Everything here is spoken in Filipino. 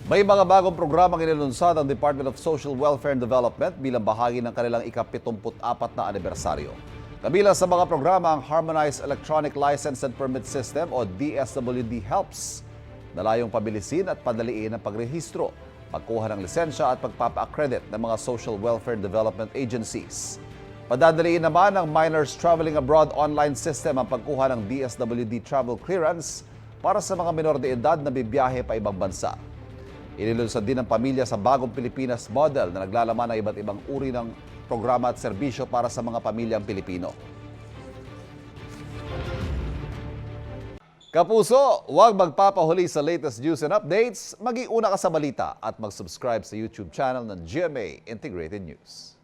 May mga bagong programang inilunsad ang Department of Social Welfare and Development bilang bahagi ng kanilang ika-74 na anibersaryo. Kabilang sa mga programa ang Harmonized Electronic License and Permit System o DSWD HELPS na layong pabilisin at padaliin ang pagrehistro, pagkuha ng lisensya at pagpapa-accredit ng mga social welfare and development agencies. Padadaliin naman ng Minors Traveling Abroad online system ang pagkuha ng DSWD travel clearance para sa mga menor de edad na bibiyahe pa ibang bansa. Inilunsad din ng pamilya sa bagong Pilipinas model na naglalaman ng iba't ibang uri ng programa at serbisyo para sa mga pamilyang Pilipino. Kapuso, huwag magpapahuli sa latest news and updates. Mag-iuna ka sa balita at mag-subscribe sa YouTube channel ng GMA Integrated News.